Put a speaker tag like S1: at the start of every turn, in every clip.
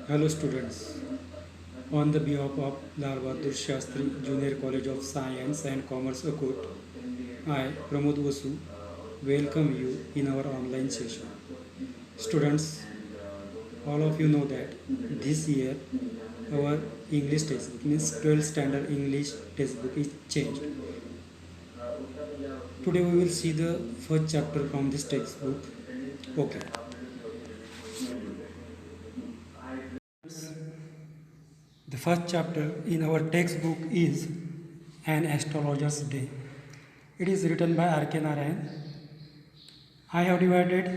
S1: Hello students, on the behalf of Lal Bahadur Shastri Junior College of Science and Commerce Akut, I, Pramod Vasu, welcome you in our online session. Students, all of you know that this year our English textbook means 12th standard English textbook is changed. Today we will see the first chapter from this textbook. Okay. The first chapter in our textbook is An Astrologer's Day. It is written by R.K. Narayan. I have divided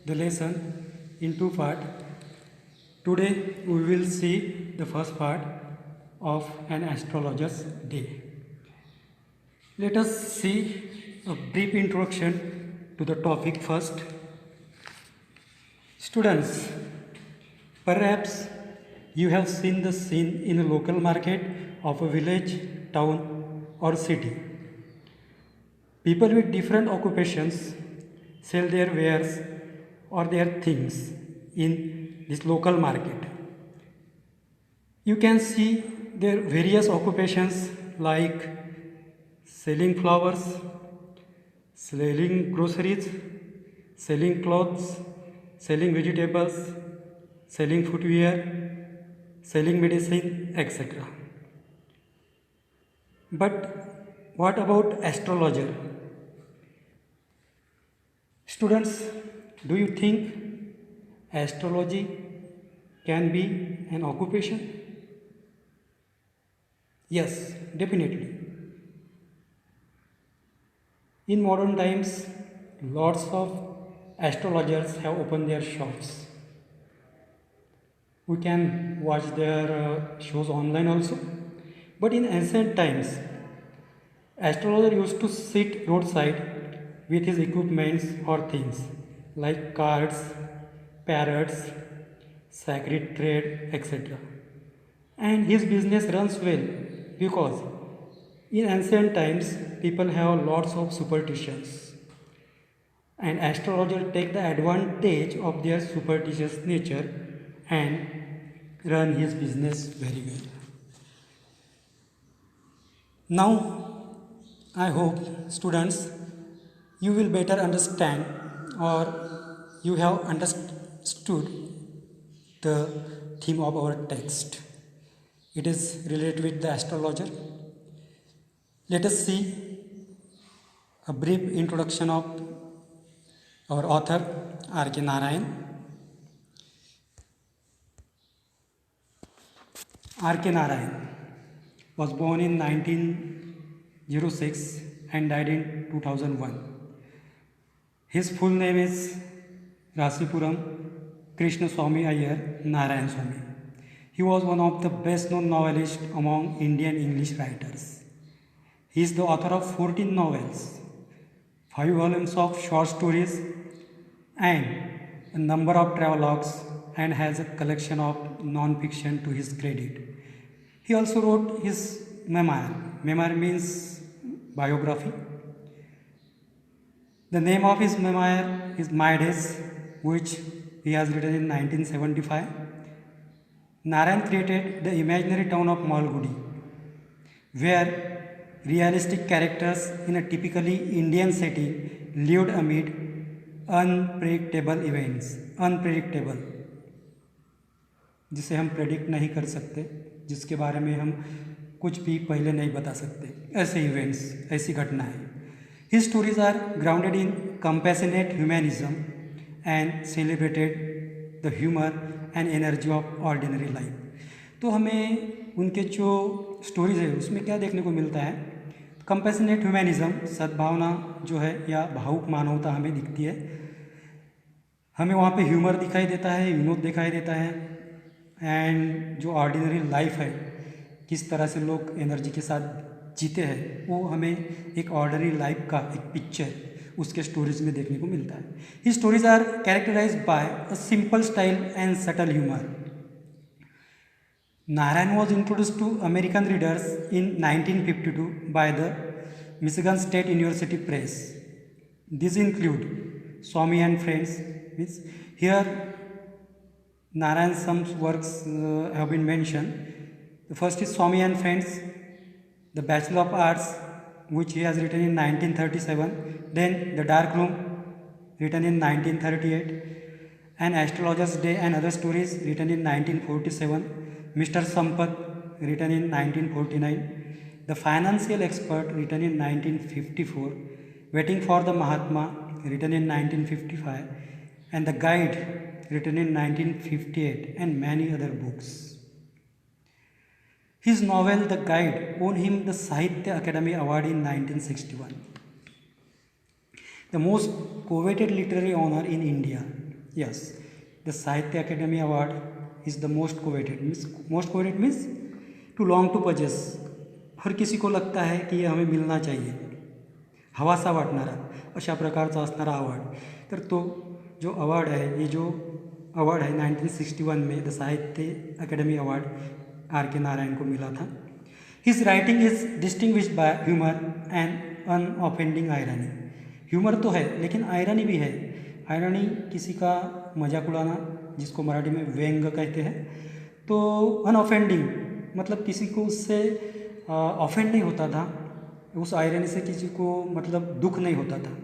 S1: the lesson in two parts. Today we will see the first part of An Astrologer's Day. Let us see a brief introduction to the topic first. Students, perhaps you have seen the scene in a local market of a village, town, or city. People with different occupations sell their wares or their things in this local market. You can see their various occupations like selling flowers, selling groceries, selling clothes, selling vegetables, selling footwear, selling medicine, etc. But what about astrologer? Students, do you think astrology can be an occupation? Yes, definitely. In modern times, lots of astrologers have opened their shops. We can watch their shows online also. But in ancient times, astrologer used to sit roadside with his equipments or things like cards, parrots, sacred thread, etc. And his business runs well because in ancient times people have lots of superstitions and astrologer take the advantage of their superstitious nature and run his business very well. Now, I hope students you will better understand or you have understood the theme of our text. It is related with the astrologer. Let us see a brief introduction of our author R.K. Narayan. R.K. Narayan was born in 1906 and died in 2001. His full name is Rasipuram Krishna Swami Iyer Narayan Swami. He was one of the best known novelists among Indian English writers. He is the author of 14 novels, 5 volumes of short stories, and a number of travelogues, and has a collection of non-fiction to his credit. He also wrote his memoir. Memoir means biography. The name of his memoir is My Days, which he has written in 1975. Narayan created the imaginary town of Malgudi, where realistic characters in a typically Indian setting lived amid unpredictable events. Unpredictable, जिसे हम predict नहीं कर सकते, जिसके बारे में हम कुछ भी पहले नहीं बता सकते, ऐसे इवेंट्स, ऐसी घटनाएं. His stories are grounded in compassionate humanism and celebrated the humor and energy of ordinary life. तो हमें उनके जो स्टोरीज है उसमें क्या देखने को मिलता है? कंपैशनेट ह्यूमैनिज्म, सद्भावना जो है या भावुक मानवता हमें दिखती है. हमें वहाँ पे ह्यूमर दिखाई देता है, विनोद दिखाई देता है, एंड जो ऑर्डिनरी लाइफ है किस तरह से लोग एनर्जी के साथ जीते हैं वो हमें एक ऑर्डिनरी लाइफ का एक पिक्चर उसके स्टोरीज में देखने को मिलता है. His stories are characterise by a simple style and subtle humour. Narayan was introduced to American readers in 1952 by the Michigan State University Press. These include Swami and Friends. Here Narayan some works have been mentioned. The first is Swami and Friends, The Bachelor of Arts, which he has written in 1937. Then The Dark Room, written in 1938. An Astrologer's Day and Other Stories, written in 1947. Mr. Sampath, written in 1949. The Financial Expert, written in 1954. Waiting for the Mahatma, written in 1955. And The Guide, written in 1958, and many other books. His novel The Guide won him the Sahitya Akademi Award in 1961. The most coveted literary honor in India. Yes, the Sahitya Akademi Award is the most coveted. Most coveted means to long to possess. हर किसी को लगता है की हमें मिलना चाहिए, हवासा वाटणारा अशा प्रकारचा असणारा अवॉर्ड. तर तो जो अवॉर्ड है, ये जो अवॉर्ड है 1961 में द साहित्य अकेडमी अवार्ड आर के नारायण को मिला था. His writing is distinguished by humour and unoffending irony. Humour तो है लेकिन आयरनी भी है. आयरनी किसी का मजाक उड़ाना, जिसको मराठी में व्यंग कहते हैं. तो अनऑफेंडिंग मतलब किसी को उससे ऑफेंड नहीं होता था, उस आयरनी से किसी को मतलब दुख नहीं होता था.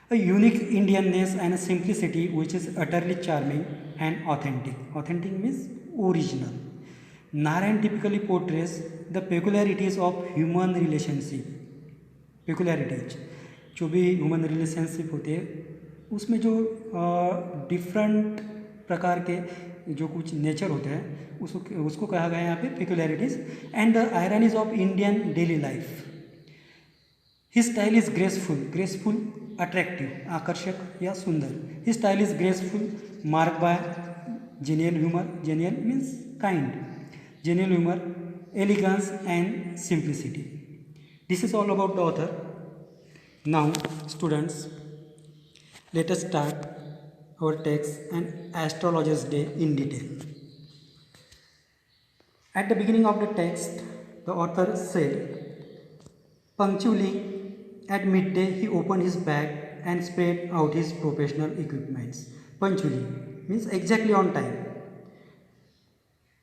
S1: A unique Indianness and a simplicity which is utterly charming and authentic. Authentic means original. Narayan typically portrays the peculiarities of human relationship. Peculiarities जो भी ह्यूमन रिलेशनशिप होती है उसमें जो डिफरेंट प्रकार के जो कुछ नेचर होते हैं उसको कहा गया है यहाँ पे peculiarities and the ironies of Indian daily life. His style is graceful, attractive, आकर्षक या सुंदर. His style is graceful, marked by genial humor. Genial means kind. Genial humor, elegance and simplicity. This is all about the author. Now, students, let us start our text and Astrologer's Day in detail. At the beginning of the text, the author said, punctually at midday, he opened his bag and spread out his professional equipments. Punctually means exactly on time.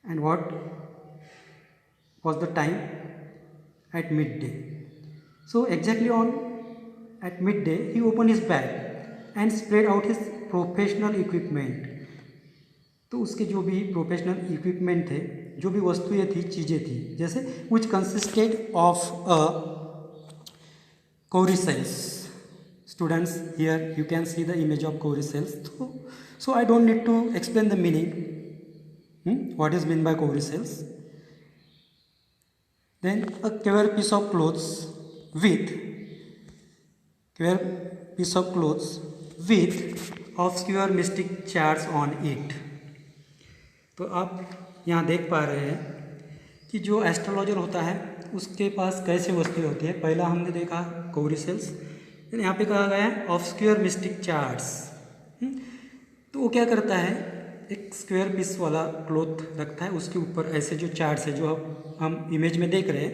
S1: And what was the time? At midday. So exactly at midday, he opened his bag and spread out his professional equipment. तो उसके जो भी professional equipment थे, जो भी वस्तुएं थी, चीज़ें थी, जैसे which consisted of a cowrie cells. Students, here you can see the image of cowrie cells. So I don't need to explain the meaning. What is meant by cowrie cells? Then a clever piece of clothes with obscure mystic charts on it. तो आप यहाँ देख पा रहे हैं कि जो astrologer होता है उसके पास कैसे वस्तुएं होती है. पहला हमने देखा कौरी सेल्स, यहाँ पे कहा गया है ऑब्सक्योर मिस्टिक चार्ट्स. तो वो क्या करता है, एक स्क्वायर पीस वाला क्लॉथ रखता है, उसके ऊपर ऐसे जो चार्ट्स है जो हम इमेज में देख रहे हैं,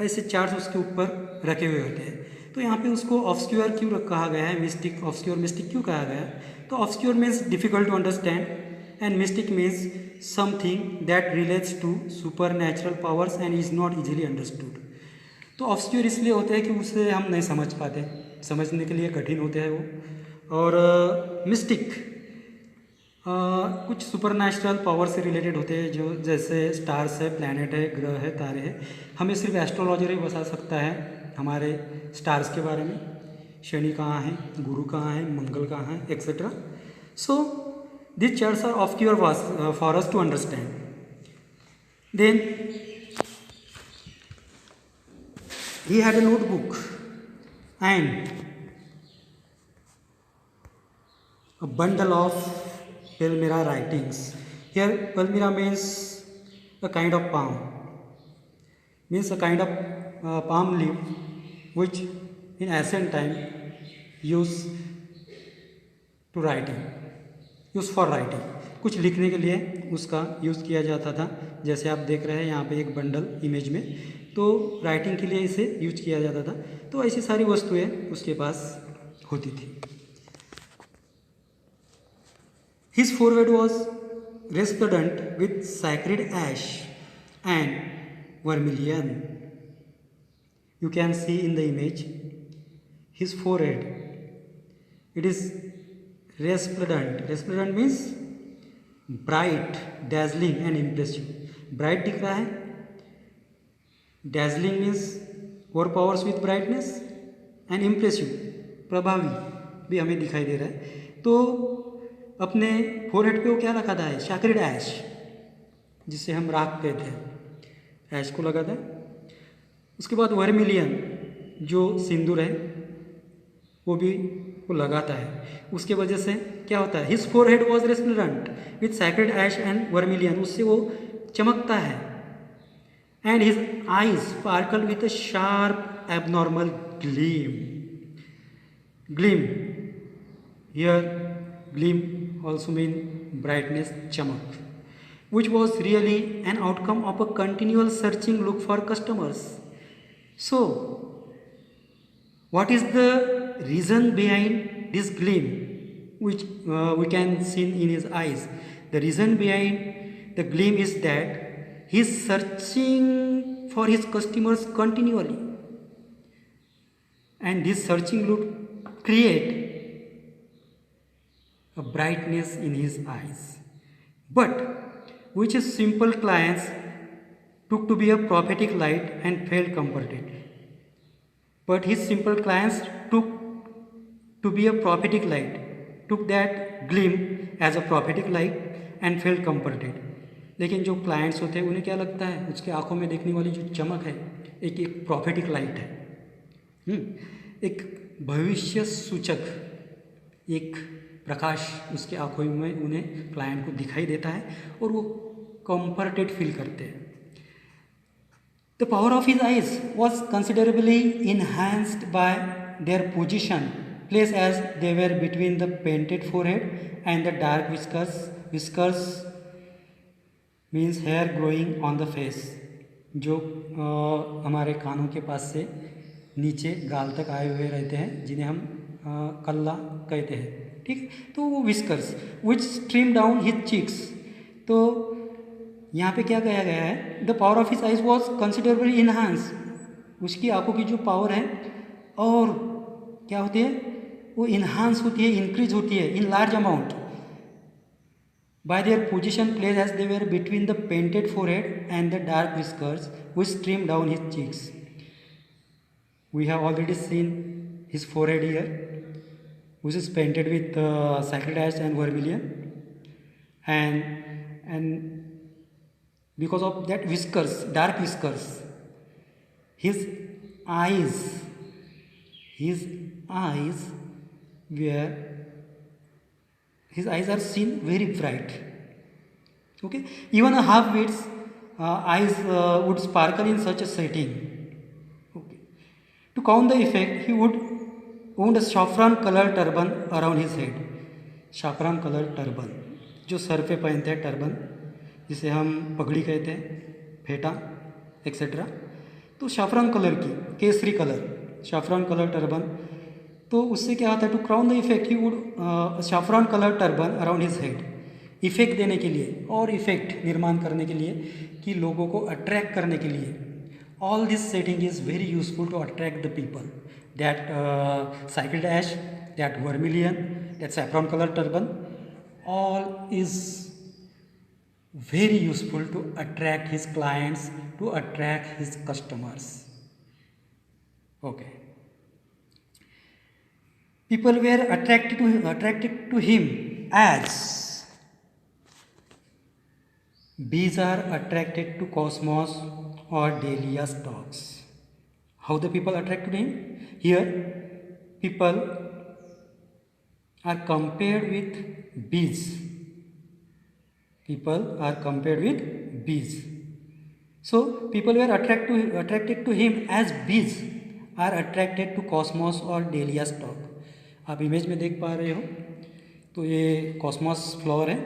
S1: ऐसे चार्ट्स उसके ऊपर रखे हुए होते हैं. तो यहाँ पे उसको ऑब्सक्योर क्यों कहा गया है, मिस्टिक, ऑब्सक्योर मिस्टिक क्यों कहा गया है? तो obscure means difficult to understand and mystic means something that relates to supernatural powers and is not easily understood. तो ऑब्सक्योर इसलिए होते हैं कि उसे हम नहीं समझ पाते, समझने के लिए कठिन होते हैं वो. और मिस्टिक कुछ सुपरनेचुरल पावर से रिलेटेड होते हैं, जो जैसे स्टार्स है, प्लैनेट है, ग्रह है, तारे हैं. हमें सिर्फ एस्ट्रोलॉजर ही बता सकता है हमारे स्टार्स के बारे में, शनि कहाँ है, गुरु कहाँ है, मंगल कहाँ है, etcetera. So these charts are obscure for us to understand. Then he had a notebook and a bundle of Palmyra writings. Here Palmyra means a kind of palm, means a kind of palm leaf which in ancient time used to writing. Use for writing, कुछ लिखने के लिए उसका use किया जाता था. जैसे आप देख रहे हैं यहाँ पे एक बंडल इमेज में, तो राइटिंग के लिए इसे यूज किया जाता था. तो ऐसी सारी वस्तुएं उसके पास होती थी. His forward was resplendent with sacred ash and vermilion. You can see in the image his forehead. It is resplendent. Resplendent means bright, dazzling and impressive. Bright दिख रहा है. Dazzling means overpowers with brightness and impressive, प्रभावी भी हमें दिखाई दे रहा है. तो अपने फोरहेड पे वो क्या लगा था है? सैक्रेड ऐश, जिसे हम राख कहते हैं, ऐश को लगाता है. उसके बाद वर्मिलियन जो सिंदूर है वो भी वो लगाता है. उसके वजह से क्या होता है? His forehead was resplendent with sacred ash and vermilion. उससे वो चमकता है. And his eyes sparkle with a sharp abnormal gleam. Gleam here, gleam also mean brightness, chamak, which was really an outcome of a continual searching look for customers. So what is the reason behind this gleam which we can see in his eyes? The reason behind the gleam is that he is searching for his customers continually, and this searching look create a brightness in his eyes, but which his simple clients took to be a prophetic light and felt comforted. But his simple clients took to be a prophetic light, took that gleam as a prophetic light and felt comforted. लेकिन जो clients होते हैं उन्हें क्या लगता है? उसके आंखों में देखने वाली जो चमक है एक प्रॉफेटिक लाइट है. एक भविष्य सूचक एक प्रकाश उसके आंखों में उन्हें क्लाइंट को दिखाई देता है और वो कंफर्टेड फील करते हैं. The power of his eyes was considerably enhanced by their position placed as they were between the painted forehead and the dark whiskers. Whiskers means hair growing on the face, जो हमारे कानों के पास से नीचे गाल तक आए हुए रहते हैं, जिन्हें हम कल्ला कहते हैं. ठीक, तो वो विस्कर्स विच स्ट्रीम डाउन हिज चीक्स. तो यहाँ पे क्या कहा गया है? The power of his eyes was considerably enhance. उसकी आंखों की जो पावर है और क्या होती है? वो इन्हांस होती है, इंक्रीज होती है इन large amount by their position placed as they were between the painted forehead and the dark whiskers which streamed down his cheeks. We have already seen his forehead here, which is painted with sacred ash and vermilion, and because of that whiskers, dark whiskers, his eyes were his eyes are seen very bright. Okay, even a half-wit's eyes would sparkle in such a setting. Okay, to count the effect, he would own a saffron-colored turban around his head. saffron-colored turban, जो सर पे पहनते हैं, turban जिसे हम पगड़ी कहते हैं, फेटा एक्सेट्रा. तो saffron कलर की, केसरी कलर, saffron कलर टर्बन. तो उससे क्या होता है? To crown the effect he would saffron colour turban around his head. Effect देने के लिए और इफेक्ट निर्माण करने के लिए कि लोगों को अट्रैक्ट करने के लिए. All this setting is very useful to attract the people. That sacred ash, that vermilion, that saffron colour turban, all is very useful to attract his clients, to attract his customers. Okay. People were attracted to him as bees are attracted to cosmos or dahlia stalks. How the people attracted him? Here, people are compared with bees. People are compared with bees. So people were attracted to him as bees are attracted to cosmos or dahlia stalk. आप image में देख पा रहे हो, तो ये Cosmos flower है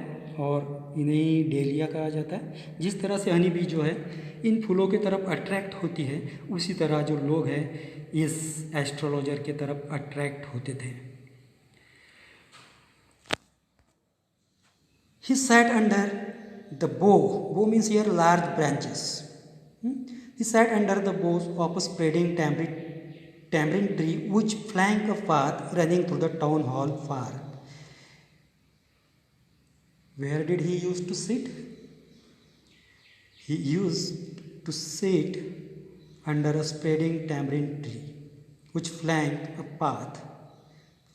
S1: और इन्हें डेलिया कहा जाता है. जिस तरह से हनी बी जो है इन फूलों की तरफ अट्रैक्ट होती है, उसी तरह जो लोग हैं इस एस्ट्रोलॉजर के तरफ अट्रैक्ट होते थे. He sat under the bough. Bough means here large branches. He sat under the boughs of a spreading tamarind tree which flanked a path running through the town hall far. Where did he used to sit? He used to sit under a spreading tamarind tree which flanked a path.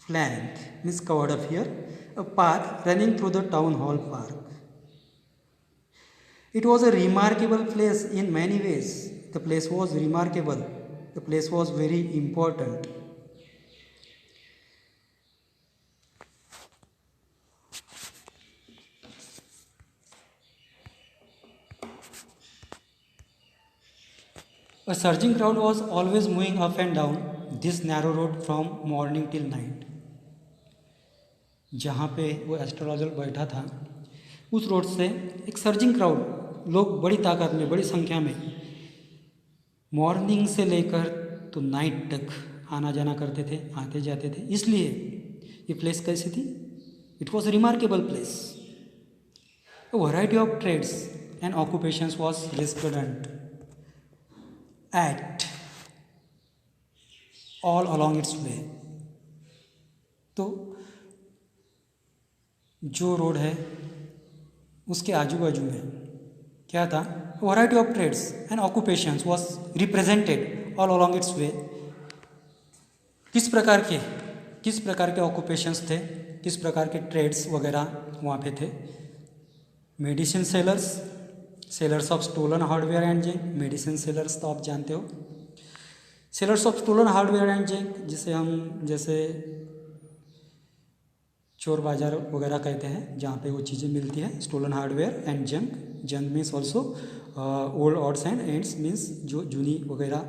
S1: Flank means covered up here. A path running through the town hall park. It was a remarkable place in many ways. The place was remarkable. The place was very important. A surging crowd was always moving up and down this narrow road from morning till night. जहाँ पे वो astrologer बैठा था उस road से एक surging crowd, लोग बड़ी ताकत में, बड़ी संख्या में मॉर्निंग से लेकर तो नाइट तक आना जाना करते थे, आते जाते थे। इसलिए ये प्लेस कैसी थी? It was remarkable place. A variety of trades and occupations was resident at all along its way. तो जो रोड है उसके आजू बाजू में क्या था? Variety of trades and occupations was represented all along its way. किस प्रकार के ऑक्यूपेशंस थे, किस प्रकार के ट्रेड्स वगैरह वहाँ पे थे? Medicine sellers, sellers of stolen hardware and junk. Medicine sellers तो आप जानते हो। Sellers of stolen hardware and junk जिसे हम जैसे चोर बाज़ार वगैरह कहते हैं, जहाँ पे वो चीज़ें मिलती हैं। Stolen hardware and junk. Junk means also old odds and ends, means जो जूनी वगैरह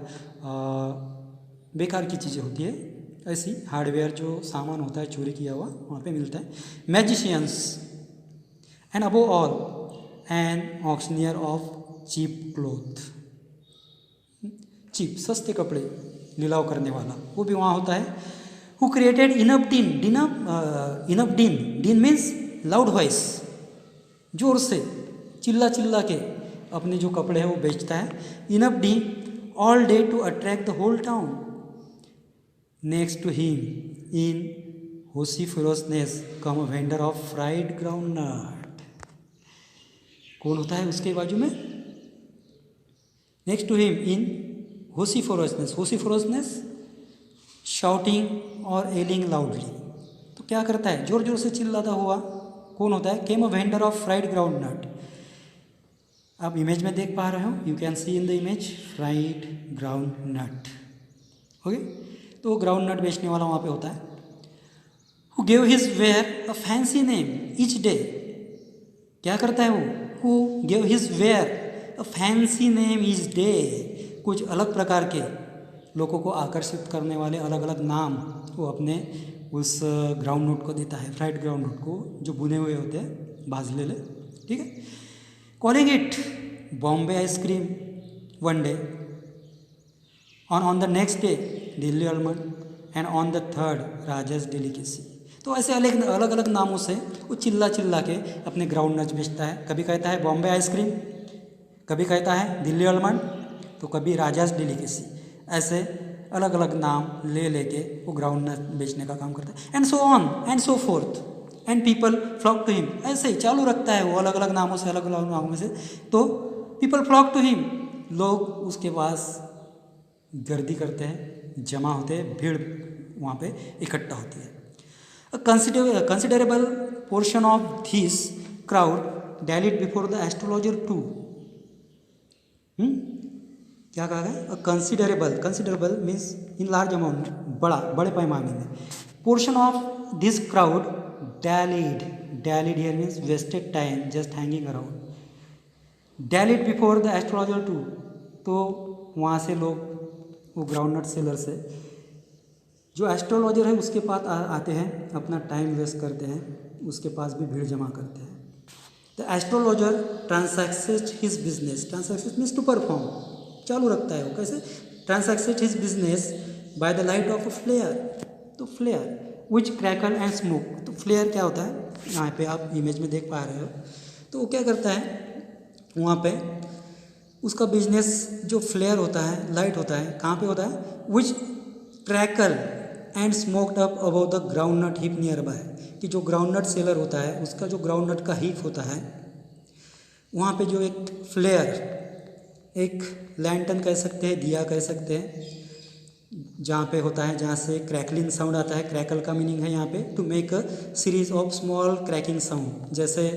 S1: बेकार की चीज़ें होती है, ऐसी हार्डवेयर जो सामान होता है चोरी किया हुआ वहाँ पे मिलता है। Magicians and above all an auctioneer of cheap cloth. Cheap सस्ते कपड़े लिलाव करने वाला वो भी वहाँ होता है। Who created enough din means loud voice, जोर से चिल्ला के अपने जो कपड़े हैं वो बेचता है। enough din all day to attract the whole town. Next to him in vociferousness come a vendor of fried groundnut. कौन होता है उसके बाजू में? Next to him in vociferousness shouting और एलिंग लाउडली। तो क्या करता है? जोर जोर से चिल्लाता हुआ कौन होता है? Came a vendor of fried groundnut. आप इमेज में देख पा रहे हो, you can see in the image fried groundnut. Okay, तो वो ग्राउंड नट बेचने वाला वहाँ पे होता है। Who gave his ware a fancy name each day. क्या करता है वो? Who gave his ware a fancy name each day. कुछ अलग प्रकार के लोगों को आकर्षित करने वाले अलग अलग नाम वो अपने उस ग्राउंड नट को देता है, फ्राइड ग्राउंड नट को, जो बुने हुए होते हैं बाजले ले। ठीक है। Calling it Bombay ice cream one day, on the next day Delhi almond and on the third rajas delicacy. तो ऐसे अलग अलग नामों से वो चिल्ला के अपने ग्राउंड नट बेचता है। कभी कहता है बॉम्बे आइसक्रीम, कभी कहता है दिल्ली आलमंड, तो कभी राजास डेलिकेसी। ऐसे अलग अलग नाम लेके वो ग्राउंड नट बेचने का काम करता है। And so on and so forth and people flock to him. ऐसे ही चालू रखता है वो अलग अलग नामों से। तो पीपल फ्लॉक टू हिम, लोग उसके पास गर्दी करते हैं, जमा होते हैं, भीड़ वहाँ पे इकट्ठा होती है। Considerable portion of this crowd dallied before the astrologer too. क्या कहा गया? Considerable means in large amount, बड़े पैमाने में। Portion of this crowd dallied here means wasted time just hanging around. Dallied before the astrologer too, तो वहाँ से लोग वो ग्राउंड नट सेलर से जो एस्ट्रोलॉजर है उसके पास आते हैं, अपना टाइम वेस्ट करते हैं, उसके पास भी भीड़ जमा करते हैं। The astrologer transacted his business. Transacted means to perform, चालू रखता है वो। कैसे? Transacted his business by the light of a flare. तो flare which crackle and smoke. तो फ्लेयर क्या होता है? यहाँ पे आप इमेज में देख पा रहे हो। तो वो क्या करता है, वहाँ पे उसका बिजनेस जो फ्लेयर होता है, लाइट होता है, कहाँ पे होता है, which crackle and smoked up about the groundnut heap nearby, कि जो ग्राउंड नट सेलर होता है उसका जो ग्राउंड नट का हीप होता है, वहाँ पे जो एक फ्लेयर, एक लैंटर्न कह सकते हैं, दिया कह सकते हैं, जहाँ पे होता है, जहाँ से क्रैकलिंग साउंड आता है। क्रैकल का मीनिंग है यहाँ पे to make a series of small cracking sound. जैसे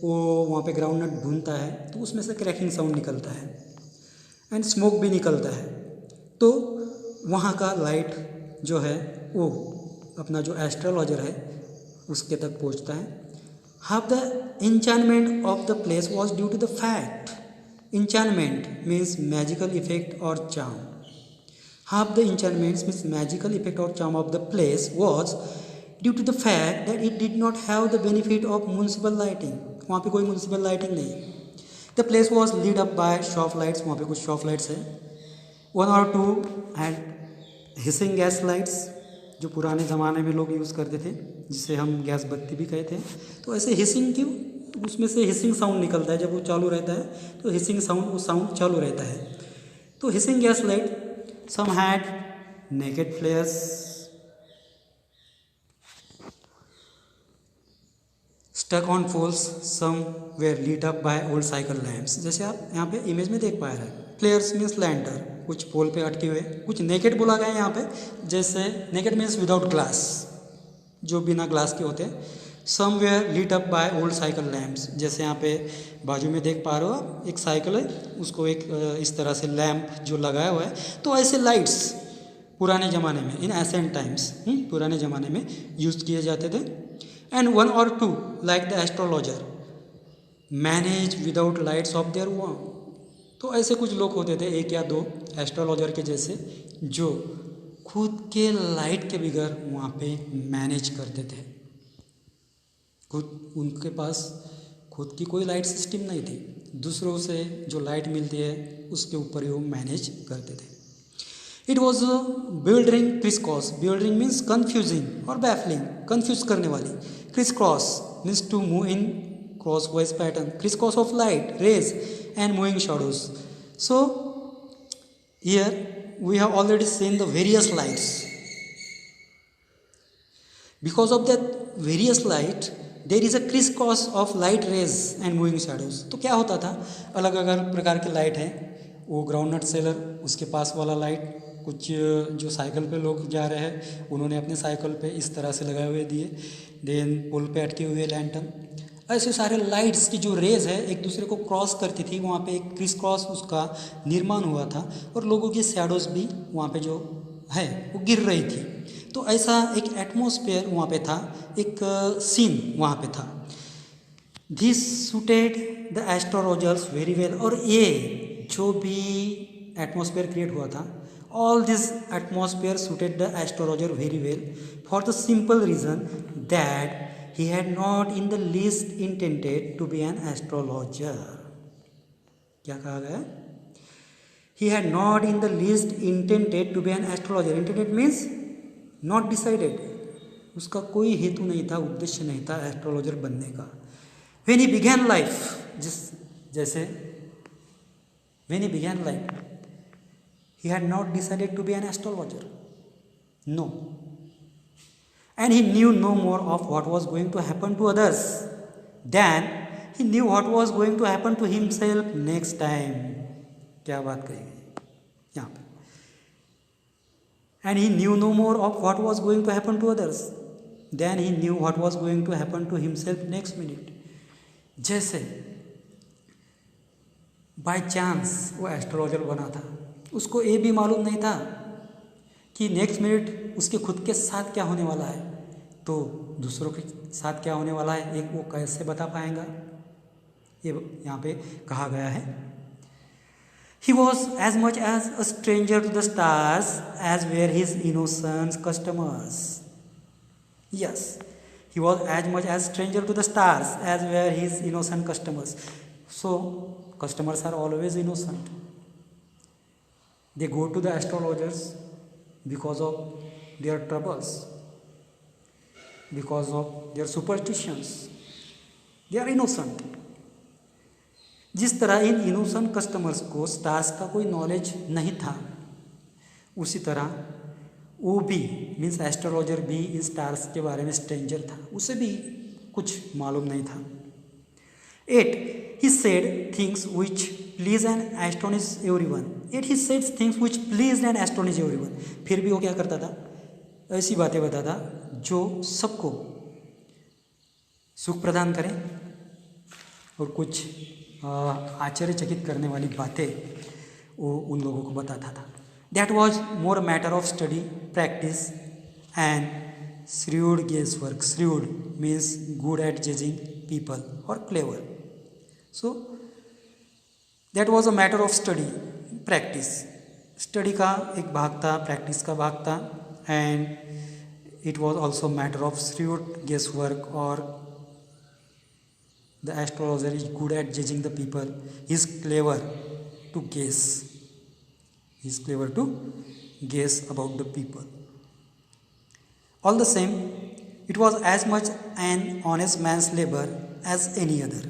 S1: वो वहाँ पे ग्राउंड नट भूनता है तो उसमें से क्रैकिंग साउंड निकलता है एंड स्मोक भी निकलता है। तो वहाँ का लाइट जो है वो अपना जो एस्ट्रोलॉजर है उसके तक पहुँचता है। Half the enchantment of the place was due to the fact, enchantment means magical effect or charm. Half the enchantments means magical effect or charm of the place was due to the fact that it did not have the benefit of municipal lighting. वहाँ पे कोई municipal lighting नहीं। The place was lit up by shop lights, वहाँ पे कुछ shop lights है। One or two had hissing gas lights, जो पुराने ज़माने में लोग यूज़ करते थे, जिसे हम गैस बत्ती भी कहते हैं। तो ऐसे हिसिंग क्यों, उसमें से हिसिंग साउंड निकलता है, जब वो चालू रहता है तो हिसिंग साउंड, वो साउंड चालू रहता है। तो hissing gas light, some had naked flares, stuck on poles, some were lit up by old cycle lamps। जैसे आप यहाँ पे इमेज में देख पा रहे हैं, फ्लेयर्स मीन्स लैंटर, कुछ पोल पे अटके हुए, कुछ नेकेड बोला गया है यहाँ पे, जैसे नेकेड मीन्स विदाउट ग्लास, जो बिना ग्लास के होते हैं। Some were lit up by old cycle lamps, जैसे यहाँ पे बाजू में देख पा रहे हो आप, एक साइकिल है, उसको एक इस तरह से लैम्प जो लगाया हुआ है। तो ऐसे लाइट्स पुराने ज़माने में, इन एसेंट टाइम्स, पुराने ज़माने में यूज़ किए जाते थे। And one or two like the astrologer manage without lights of their own. तो ऐसे कुछ लोग होते थे, एक या दो एस्ट्रोलॉजर के जैसे, जो खुद के लाइट के बगैर वहाँ पे मैनेज करते थे। खुद उनके पास खुद की कोई लाइट सिस्टम नहीं थी, दूसरों से जो लाइट मिलती है उसके ऊपर ही वो मैनेज करते थे। It was bewildering crisscross, bewildering means confusing और बैफलिंग, कन्फ्यूज करने वाली। Crisscross means to move in crosswise pattern, crisscross of light rays and moving shadows. So here we have already seen the various lights. Because of that various light there is a crisscross of light rays and moving shadows. तो क्या होता था, अलग अलग प्रकार के light हैं, वो ग्राउंड नट सेलर उसके पास वाला लाइट, कुछ जो साइकिल पे लोग जा रहे हैं उन्होंने अपने साइकिल पे इस तरह से लगाए हुए दिए, देन पुल पे अटके हुए लैंटर्न, ऐसे सारे लाइट्स की जो रेज है एक दूसरे को क्रॉस करती थी। वहाँ पे एक क्रिस क्रॉस उसका निर्माण हुआ था और लोगों की शैडोज भी वहाँ पे जो है वो गिर रही थी। तो ऐसा एक एटमॉस्फेयर वहाँ पे था, एक सीन वहाँ पे था। This suited the astrologers very well. और ये जो भी एटमॉस्फेयर क्रिएट हुआ था, all this atmosphere suited the astrologer very well for the simple reason that he had not in the least intended to be an astrologer. क्या कहा गया? He had not in the least intended to be an astrologer. Intended means not decided. उसका कोई हेतु नहीं था, उद्देश्य नहीं था एस्ट्रोलॉजर बनने का। When he began life, जैसे when he began life, he had not decided to be an astrologer. No. And he knew no more of what was going to happen to others than he knew what was going to happen to himself next time. क्या बात कही गई यहाँ पे? And he knew no more of what was going to happen to others than he knew what was going to happen to himself next minute. जैसे by chance वो astrologer बना था, उसको ये भी मालूम नहीं था कि नेक्स्ट मिनट उसके खुद के साथ क्या होने वाला है, तो दूसरों के साथ क्या होने वाला है एक वो कैसे बता पाएगा, ये यहाँ पे कहा गया है। He was as much as a stranger to the stars as were his innocent customers. Yes, he was as much as stranger to the stars as were his innocent customers. So customers are always innocent. They go to the astrologers because of their troubles. because of their superstitions. They are innocent. जिस तरह इन innocent customers को stars का कोई knowledge नहीं था, उसी तरह वो भी मीन्स एस्ट्रोलॉजर भी इन स्टार्स के बारे में स्ट्रेंजर था, उसे भी कुछ मालूम नहीं था. 8. He said things which please and astonish everyone. 8. He said things which pleased and astonished everyone. फिर भी वो क्या करता था? ऐसी बातें बताता जो सबको सुख प्रदान करें और कुछ आश्चर्यचकित करने वाली बातें वो उन लोगों को बताता था. That was more a matter of study, practice and shrewd guesswork. Shrewd means good at judging people or clever. So that was a matter of study, practice. Study का एक भाग था, practice का भाग था, and it was also matter of shrewd guesswork, or the astrologer is good at judging the people. He is clever to guess. He is clever to guess about the people. All the same, it was as much an honest man's labor as any other.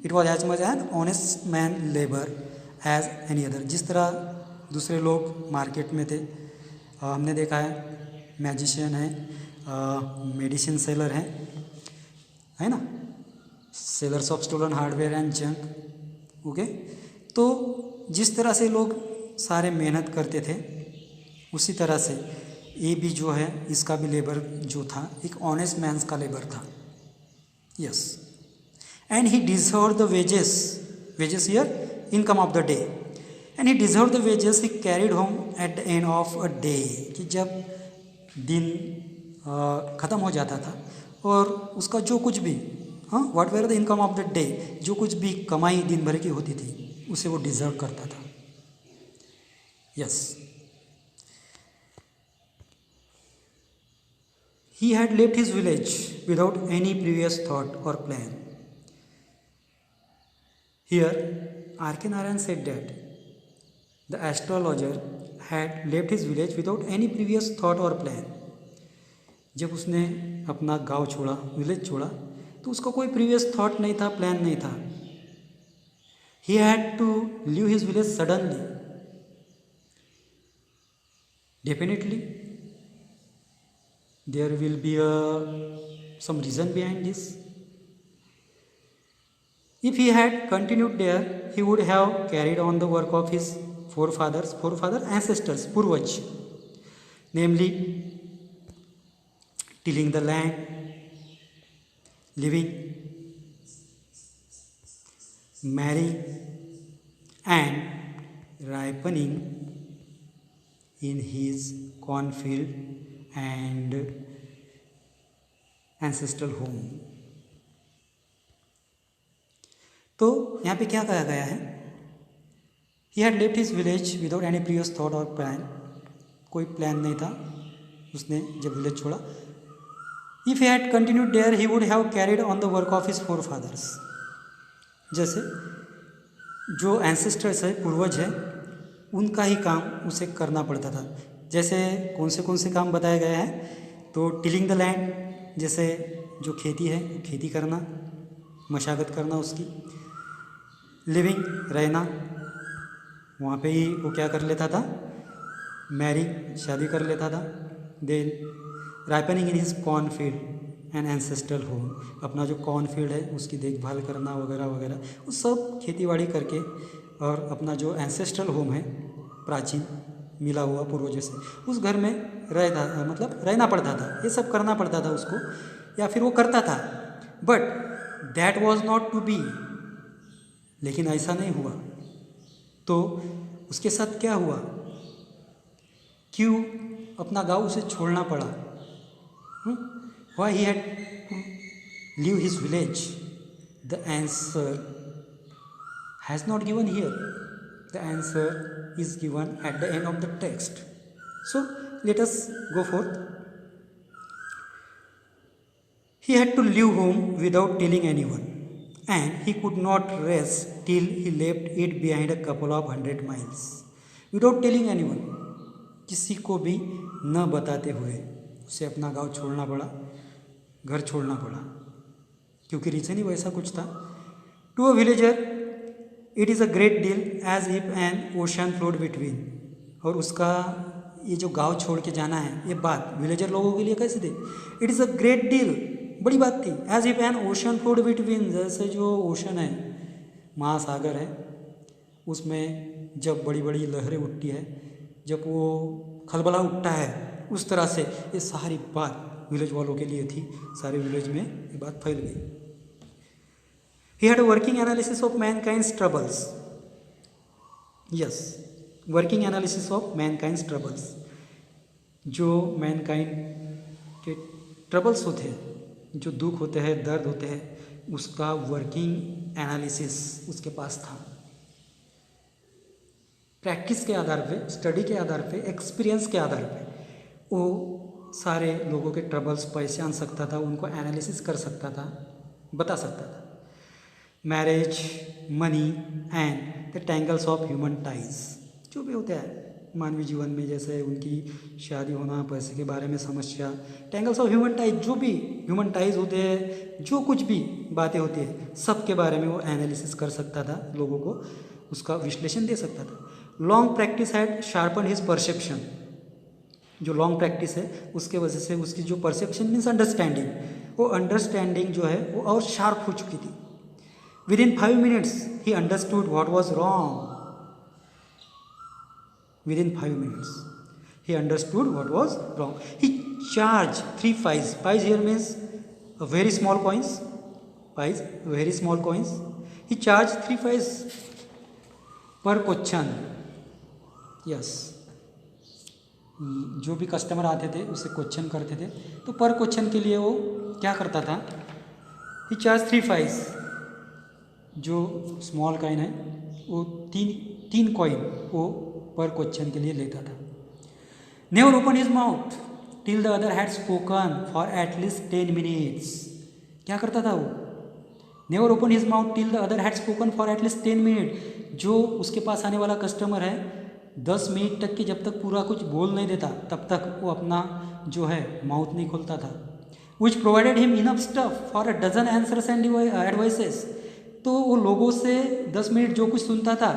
S1: It was as much an honest man labor as any other. जिस तरह दूसरे लोग market में थे, हमने देखा है magician है, मेडिसिन सेलर है ना, sellers of stolen hardware and junk. Okay, तो जिस तरह से लोग सारे मेहनत करते थे, उसी तरह से ये भी जो है, इसका भी लेबर जो था एक ऑनेस्ट मैन्स का लेबर था. Yes, and he deserve the wages here income of the day, and he deserve the wages he carried home at the end of a day. कि जब दिन ख़त्म हो जाता था और उसका जो कुछ भी what were the income of the day, जो कुछ भी कमाई दिन भर की होती थी उसे वो डिजर्व करता था. Yes, he had left his village without any previous thought or plan. Here R.K. Narayan said that the astrologer had left his village without any previous thought or plan. जब उसने अपना गांव छोड़ा, विलेज छोड़ा, तो उसका कोई प्रीवियस थॉट नहीं था, प्लान नहीं था. He had to leave his village suddenly. Definitely there will be some reason behind this. If he had continued there, he would have carried on the work of his ancestors, Purvaj, namely tilling the land, living, marrying and ripening in his cornfield and ancestral home. तो यहाँ पे क्या कहा गया है? He had left his village without any previous thought or plan. कोई plan नहीं था उसने जब विलेज छोड़ा. If he had continued there, he would have carried on the work of his forefathers. जैसे जो एंसेस्टर्स है, पूर्वज है, उनका ही काम उसे करना पड़ता था. जैसे कौन से काम बताए गए हैं? तो टिलिंग द लैंड, जैसे जो खेती है खेती करना, मशागत करना उसकी. लिविंग, रहना, वहाँ पे ही वो क्या कर लेता था? मैरिंग, शादी कर लेता था. Then ripening in his corn field and ancestral home, अपना जो कॉर्न फील्ड है उसकी देखभाल करना वगैरह वगैरह, वो सब खेतीबाड़ी करके, और अपना जो एंसेस्ट्रल होम है प्राचीन मिला हुआ पूर्वजों से, उस घर में रहना पड़ता था. ये सब करना पड़ता था उसको, या फिर वो करता था. But that was not to be. लेकिन ऐसा नहीं हुआ. तो उसके साथ क्या हुआ? क्यों अपना गांव उसे छोड़ना पड़ा? Why he had to leave his village? The answer has not given here. The answer is given at the end of the text. So let us go forth. He had to leave home without telling anyone, and he could not rest till he left it behind a couple of 100 miles. Without telling anyone, किसी को भी न बताते हुए उसे अपना गांव छोड़ना पड़ा, घर छोड़ना पड़ा, क्योंकि रीज़न ही वैसा कुछ था। To a villager it is a great deal as if an ocean flowed between. और उसका ये जो गांव छोड़ के जाना है, ये बात विलेजर लोगों के लिए कैसे थी? It is a great deal, बड़ी बात थी। As if an ocean flowed between, जैसे जो ओशन है, महासागर है, उसमें जब बड़ी बड़ी लहरें उठती है, जब वो खलबला उठता है, उस तरह से ये सारी बात विलेज वालों के लिए थी। सारे विलेज में ये बात फैल गई। He had a working analysis of mankind's troubles. Yes, working analysis of mankind's troubles. जो मैनकाइंड के ट्रबल्स होते हैं, जो दुख होते हैं, दर्द होते हैं, उसका वर्किंग एनालिसिस उसके पास था। प्रैक्टिस के आधार पे, स्टडी के आधार पे, एक्सपीरियंस के आधार पे वो सारे लोगों के ट्रबल्स पहचान सकता था, उनको एनालिसिस कर सकता था, बता सकता था। Marriage, money and the tangles of human ties, जो भी होता है मानवीय जीवन में, जैसे उनकी शादी होना, पैसे के बारे में समस्या, टैंगल्स ऑफ ह्यूमन टाइज, जो भी ह्यूमन टाइज होते हैं, जो कुछ भी बातें होती है, सब के बारे में वो एनालिसिस कर सकता था, लोगों को उसका विश्लेषण दे सकता था। Long practice had sharpen his perception. जो लॉन्ग प्रैक्टिस है उसके वजह से उसकी जो परसेप्शन मीन्स अंडरस्टैंडिंग, वो अंडरस्टैंडिंग जो है वो और शार्प हो चुकी थी। Within 5 minutes, he understood what was wrong. Within 5 minutes, he understood what was wrong. He charged 3 pies. Pies here means a very small coins. Pies, very small coins. He charged 3 pies per question. Yes. जो भी customer आते थे उससे question करते थे, तो पर question के लिए वो क्या करता था? He charged 3 pies. जो स्मॉल कॉइन है वो तीन कॉइन वो पर क्वेश्चन के लिए लेता था। Never open his mouth till the other had spoken for at least 10 minutes. क्या करता था वो? Never open his mouth till the other had spoken for at least 10 minute. जो उसके पास आने वाला कस्टमर है 10 मिनट तक के जब तक पूरा कुछ बोल नहीं देता तब तक वो अपना जो है माउथ नहीं खोलता था। Which provided him enough stuff for a dozen answers and advices. तो वो लोगों से 10 मिनट जो कुछ सुनता था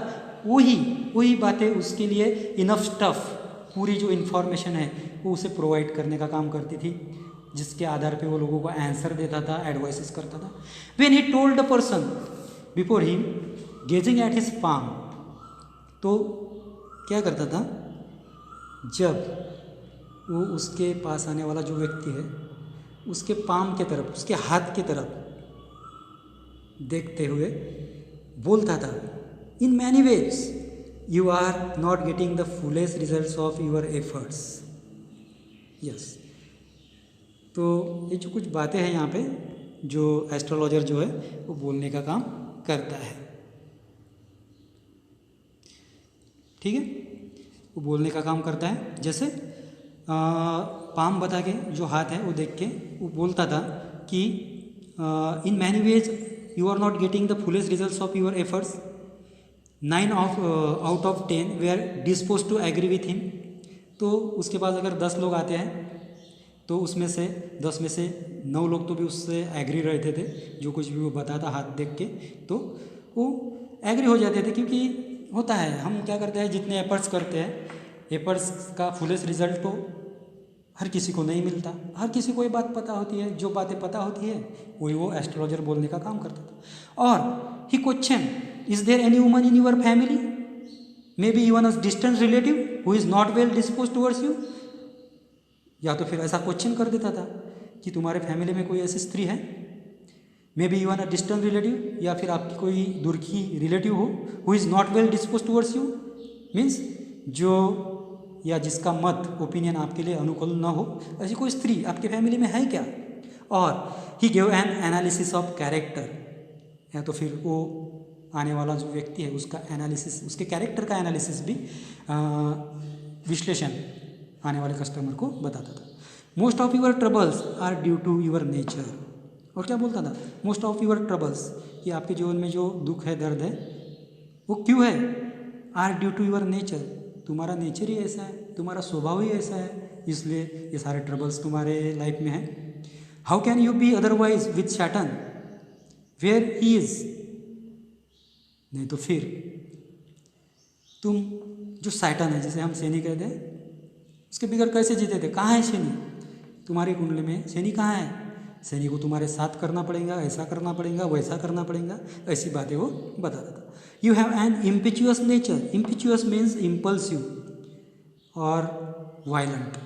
S1: वही बातें उसके लिए इनफ स्टफ, पूरी जो इन्फॉर्मेशन है वो उसे प्रोवाइड करने का काम करती थी, जिसके आधार पे वो लोगों को आंसर देता था, एडवाइसेस करता था। When he told the person before him gazing at his palm, तो क्या करता था? जब वो उसके पास आने वाला जो व्यक्ति है उसके पाम के तरफ, उसके हाथ के तरफ देखते हुए बोलता था, in many ways you are not getting the fullest results of your efforts. Yes, तो ये जो कुछ बातें हैं यहाँ पे जो एस्ट्रोलॉजर जो है वो बोलने का काम करता है। ठीक है, वो बोलने का काम करता है। जैसे पाम बता के, जो हाथ है वो देख के वो बोलता था कि इन many veg you are not getting the fullest results of your efforts. 9 out of 10 were disposed to agree with him. तो उसके पास अगर 10 लोग आते हैं तो उसमें से 10 में से 9 लोग तो भी उससे एग्री रहते थे, जो कुछ भी वो बताता हाथ देख के तो वो एग्री हो जाते थे। क्योंकि होता है, हम क्या करते हैं, जितने एफर्ट्स करते हैं, एफर्ट्स का फुलेस्ट रिजल्ट तो हर किसी को नहीं मिलता। हर किसी को ये बात पता होती है, जो बातें पता होती है वही वो एस्ट्रोलॉजर बोलने का काम करता था। और he question, is there any woman in your family, may be even a distant relative who is not well dispose towards you. या तो फिर ऐसा क्वेश्चन कर देता था कि तुम्हारे फैमिली में कोई ऐसी स्त्री है, मे be even a distant relative, या फिर आपकी कोई दूर की रिलेटिव हो, who is not well dispose towards you, means जो या जिसका मत ओपिनियन आपके लिए अनुकूल न हो, ऐसी कोई स्त्री आपके फैमिली में है क्या। और he give an analysis of character, या तो फिर वो आने वाला जो व्यक्ति है उसका एनालिसिस, उसके कैरेक्टर का एनालिसिस भी विश्लेषण आने वाले कस्टमर को बताता था। Most of your troubles are due to your nature. और क्या बोलता था? मोस्ट ऑफ यूर ट्रबल्स, कि आपके जीवन में जो दुख है, दर्द है, वो क्यों है? Are due to your nature, तुम्हारा नेचर ही ऐसा है, तुम्हारा स्वभाव ही ऐसा है, इसलिए ये सारे ट्रबल्स तुम्हारे लाइफ में हैं। How can you be otherwise with Saturn where he is, नहीं तो फिर तुम जो सैटर्न है, जिसे हम शनि कहते हैं, उसके बिगड़ कैसे जीते थे? कहाँ है शनि? तुम्हारी कुंडली में शनि कहाँ है? शनि को तुम्हारे साथ करना पड़ेगा, ऐसा करना पड़ेगा, वैसा करना पड़ेगा, ऐसी बातें वो बताता था। You have an impetuous nature. Impetuous means impulsive और violent.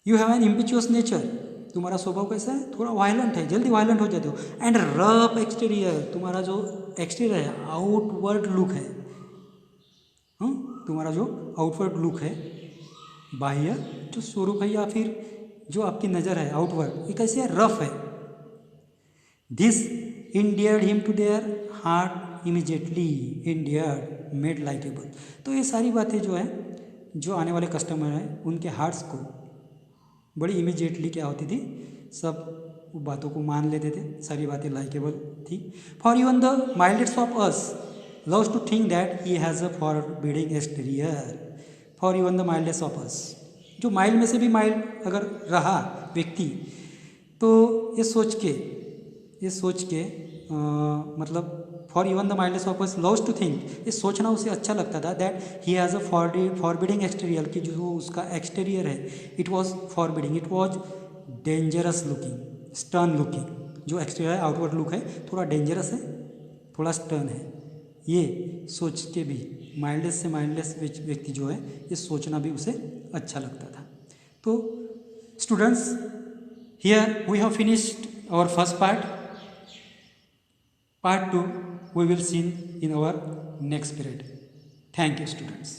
S1: You have an impetuous nature, तुम्हारा स्वभाव कैसा है? थोड़ा वायलेंट है, जल्दी वायलेंट हो जाते हो। एंड रफ एक्सटीरियर, तुम्हारा जो एक्सटीरियर है, आउटवर्ड लुक है, तुम्हारा जो आउटवर्ड लुक है, बाह्य जो स्वरूप है या फिर जो आपकी नज़र है आउटवर्ड, ये कैसे है? रफ है। This endeared him to their heart immediately, endeared made likeable. तो ये सारी बातें जो है, जो आने वाले कस्टमर हैं उनके हार्ट्स को बड़ी इमीजिएटली क्या होती थी, सब बातों को मान लेते थे, सारी बातें लाइकेबल थी। For even the mildest of us loves to think that he has a forbidding exterior. For even the mildest of us, जो माइल्ड में से भी माइल्ड अगर रहा व्यक्ति, तो ये सोच के मतलब for even the mildest of us loves to think, ये सोचना उसे अच्छा लगता था that he has a forbidding exterior, कि जो उसका एक्सटीरियर है it was forbidding, it was dangerous looking, stern looking. जो एक्सटीरियर आउटवर्ड लुक है थोड़ा डेंजरस है, थोड़ा स्टर्न है। ये सोच के भी माइल्डेस्ट से माइल्डेस्ट व्यक्ति जो है, ये सोचना भी उसे अच्छा लगता था। तो students, here we have finished our first part. Part 2 we will see in our next period. Thank you, students.